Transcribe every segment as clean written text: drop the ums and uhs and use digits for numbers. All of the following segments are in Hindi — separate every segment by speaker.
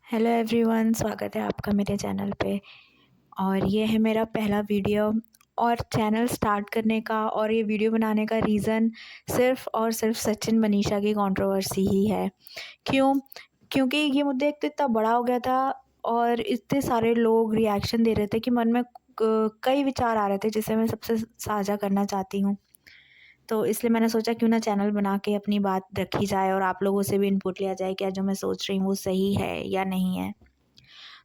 Speaker 1: हेलो एवरीवन, स्वागत है आपका मेरे चैनल पे। और ये है मेरा पहला वीडियो। और चैनल स्टार्ट करने का और ये वीडियो बनाने का रीज़न सिर्फ़ और सिर्फ सचिन मनीषा की कंट्रोवर्सी ही है। क्यों? क्योंकि ये मुद्दा एक तो इतना बड़ा हो गया था और इतने सारे लोग रिएक्शन दे रहे थे कि मन में कई विचार आ रहे थे जिसे मैं सबसे साझा करना चाहती हूँ। तो इसलिए मैंने सोचा क्यों ना चैनल बना के अपनी बात रखी जाए और आप लोगों से भी इनपुट लिया जाए, क्या जो मैं सोच रही हूँ वो सही है या नहीं है।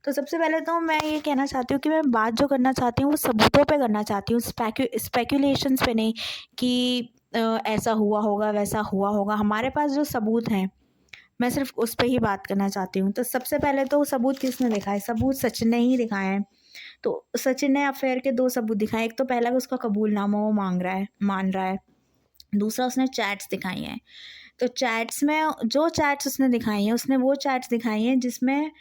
Speaker 1: तो सबसे पहले तो मैं ये कहना चाहती हूँ कि मैं बात जो करना चाहती हूँ वो सबूतों पे करना चाहती हूँ, स्पेक्यूलेशंस पे नहीं कि ऐसा हुआ होगा वैसा हुआ होगा। हमारे पास जो सबूत हैं मैं सिर्फ उस पे ही बात करना चाहती हूँ। तो सबसे पहले तो सबूत किसने दिखाए? सबूत सचिन ने ही दिखाए हैं। तो सचिन ने अफेयर के 2 सबूत दिखाए। एक तो पहला कि उसका कबूलनामा वो मान रहा है। दूसरा उसने चैट्स दिखाई हैं। तो चैट्स में जो चैट्स उसने दिखाई हैं, उसने वो चैट्स दिखाई हैं जिसमें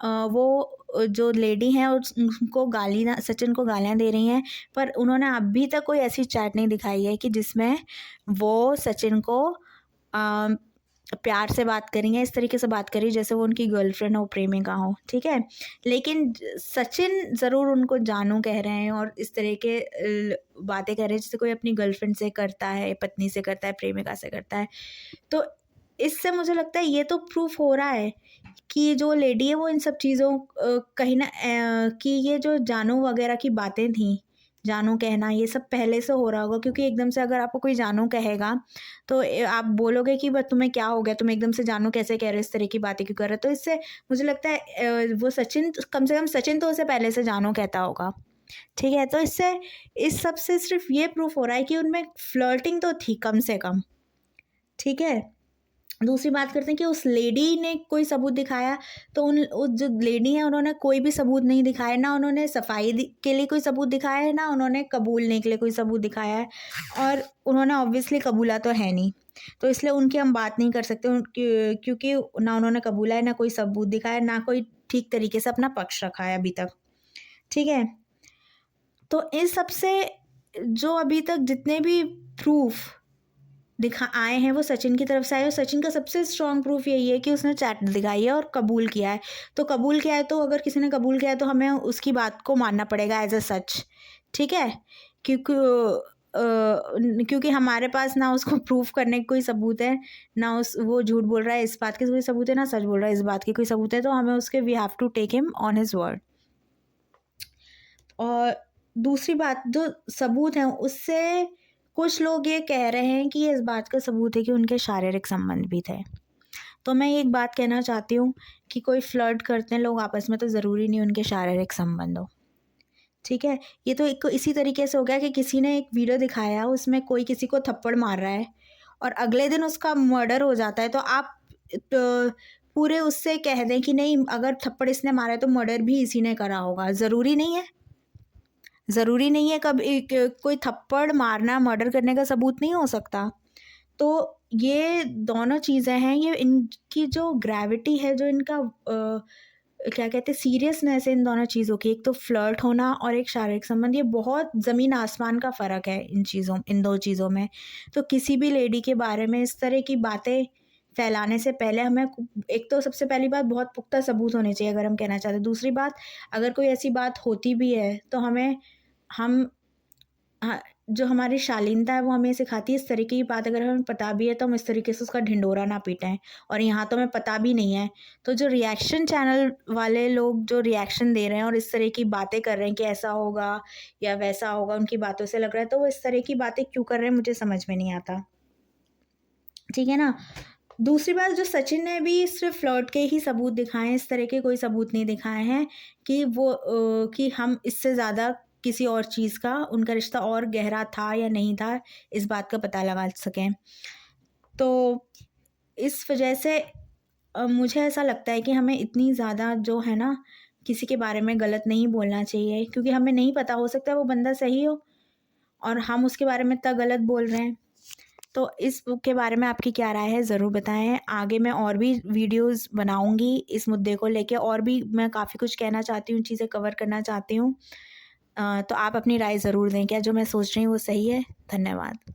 Speaker 1: वो जो लेडी हैं उनको सचिन को गालियाँ दे रही हैं। पर उन्होंने अभी तक कोई ऐसी चैट नहीं दिखाई है कि जिसमें वो सचिन को अ, प्यार से बात करी हैं, इस तरीके से बात करी जैसे वो उनकी गर्लफ्रेंड हो, प्रेमिका हो, ठीक है। लेकिन सचिन ज़रूर उनको जानू कह रहे हैं और इस तरह के बातें कर रहे हैं जैसे कोई अपनी गर्लफ्रेंड से करता है, पत्नी से करता है, प्रेमिका से करता है। तो इससे मुझे लगता है ये तो प्रूफ हो रहा है कि जो लेडी है वो इन सब चीज़ों कहीं ना कि ये जो जानू वगैरह की बातें थी, जानू कहना ये सब पहले से हो रहा होगा। क्योंकि एकदम से अगर आपको कोई जानू कहेगा तो आप बोलोगे कि बस तुम्हें क्या हो गया, तुम एकदम से जानू कैसे कह रहे हो, इस तरह की बातें क्यों कर रहे हो। तो इससे मुझे लगता है वो सचिन, कम से कम सचिन तो उसे पहले से जानू कहता होगा, ठीक है। तो इससे इस सब से सिर्फ ये प्रूफ हो रहा है कि उनमें फ्लर्टिंग तो थी कम से कम, ठीक है। दूसरी बात करते हैं कि उस लेडी ने कोई सबूत दिखाया। तो उस जो लेडी है उन्होंने कोई भी सबूत नहीं दिखाया, ना उन्होंने सफाई के लिए कोई सबूत दिखाया है, ना उन्होंने कबूलने के लिए कोई सबूत दिखाया है। और उन्होंने ऑब्वियसली कबूला तो है नहीं, तो इसलिए उनकी हम बात नहीं कर सकते क्योंकि ना उन्होंने कबूला है, ना कोई सबूत दिखाया, ना कोई ठीक तरीके से अपना पक्ष रखा है अभी तक, ठीक है। तो इस सब से जो अभी तक जितने भी प्रूफ आए हैं वो सचिन की तरफ से आए और सचिन का सबसे स्ट्रॉन्ग प्रूफ यही है कि उसने चैट दिखाई है और कबूल किया है। तो कबूल किया है तो अगर किसी ने कबूल किया है तो हमें उसकी बात को मानना पड़ेगा एज अ सच, ठीक है। क्योंकि क्योंकि हमारे पास ना उसको प्रूफ करने की कोई सबूत है, ना वो झूठ बोल रहा है इस बात की कोई सबूत है, ना सच बोल रहा है इस बात की कोई सबूत है। तो हमें उसके we have to take him on his word. और दूसरी बात जो सबूत है उससे कुछ लोग ये कह रहे हैं कि ये इस बात का सबूत है कि उनके शारीरिक संबंध भी थे। तो मैं एक बात कहना चाहती हूँ कि कोई फ्लर्ट करते हैं लोग आपस में तो ज़रूरी नहीं उनके शारीरिक संबंध हो, ठीक है। ये तो एक इसी तरीके से हो गया कि किसी ने एक वीडियो दिखाया उसमें कोई किसी को थप्पड़ मार रहा है और अगले दिन उसका मर्डर हो जाता है। तो आप तो पूरे उससे कह दें कि नहीं, अगर थप्पड़ इसने मारा है तो मर्डर भी इसी ने करा होगा, ज़रूरी नहीं है। ज़रूरी नहीं है कब एक कोई थप्पड़ मारना मर्डर करने का सबूत नहीं हो सकता। तो ये दोनों चीज़ें हैं, ये इनकी जो ग्रेविटी है, जो इनका क्या कहते हैं सीरियसनेस है इन दोनों चीज़ों की, एक तो फ्लर्ट होना और एक शारीरिक संबंध, ये बहुत ज़मीन आसमान का फ़र्क है इन दो चीज़ों में। तो किसी भी लेडी के बारे में इस तरह की बातें फैलाने से पहले हमें एक तो सबसे पहली बात बहुत पुख्ता सबूत होने चाहिए अगर हम कहना चाहते हैं। दूसरी बात, अगर कोई ऐसी बात होती भी है तो हम हाँ, जो हमारी शालीनता है वो हमें सिखाती है इस तरीके की बात अगर हमें पता भी है तो हम इस तरीके से उसका ढिंढोरा ना पीटें। और यहाँ तो हमें पता भी नहीं है, तो जो रिएक्शन चैनल वाले लोग जो रिएक्शन दे रहे हैं और इस तरह की बातें कर रहे हैं कि ऐसा होगा या वैसा होगा, उनकी बातों से लग रहा है, तो वो इस तरह की बातें क्यों कर रहे हैं मुझे समझ में नहीं आता, ठीक है ना। दूसरी बात, जो सचिन ने भी सिर्फ फ्लर्ट के ही सबूत दिखाए हैं, इस तरह के कोई सबूत नहीं दिखाए हैं कि वो कि हम इससे ज़्यादा किसी और चीज़ का उनका रिश्ता और गहरा था या नहीं था, इस बात का पता लगा सकें। तो इस वजह से मुझे ऐसा लगता है कि हमें इतनी ज़्यादा जो है ना किसी के बारे में गलत नहीं बोलना चाहिए, क्योंकि हमें नहीं पता, हो सकता है वो बंदा सही हो और हम उसके बारे में इतना गलत बोल रहे हैं। तो इस बुक के बारे में आपकी क्या राय है ज़रूर बताएं। आगे मैं और भी वीडियोस बनाऊंगी इस मुद्दे को लेके, और भी मैं काफ़ी कुछ कहना चाहती हूँ, चीज़ें कवर करना चाहती हूँ। तो आप अपनी राय ज़रूर दें, क्या जो मैं सोच रही हूँ वो सही है। धन्यवाद।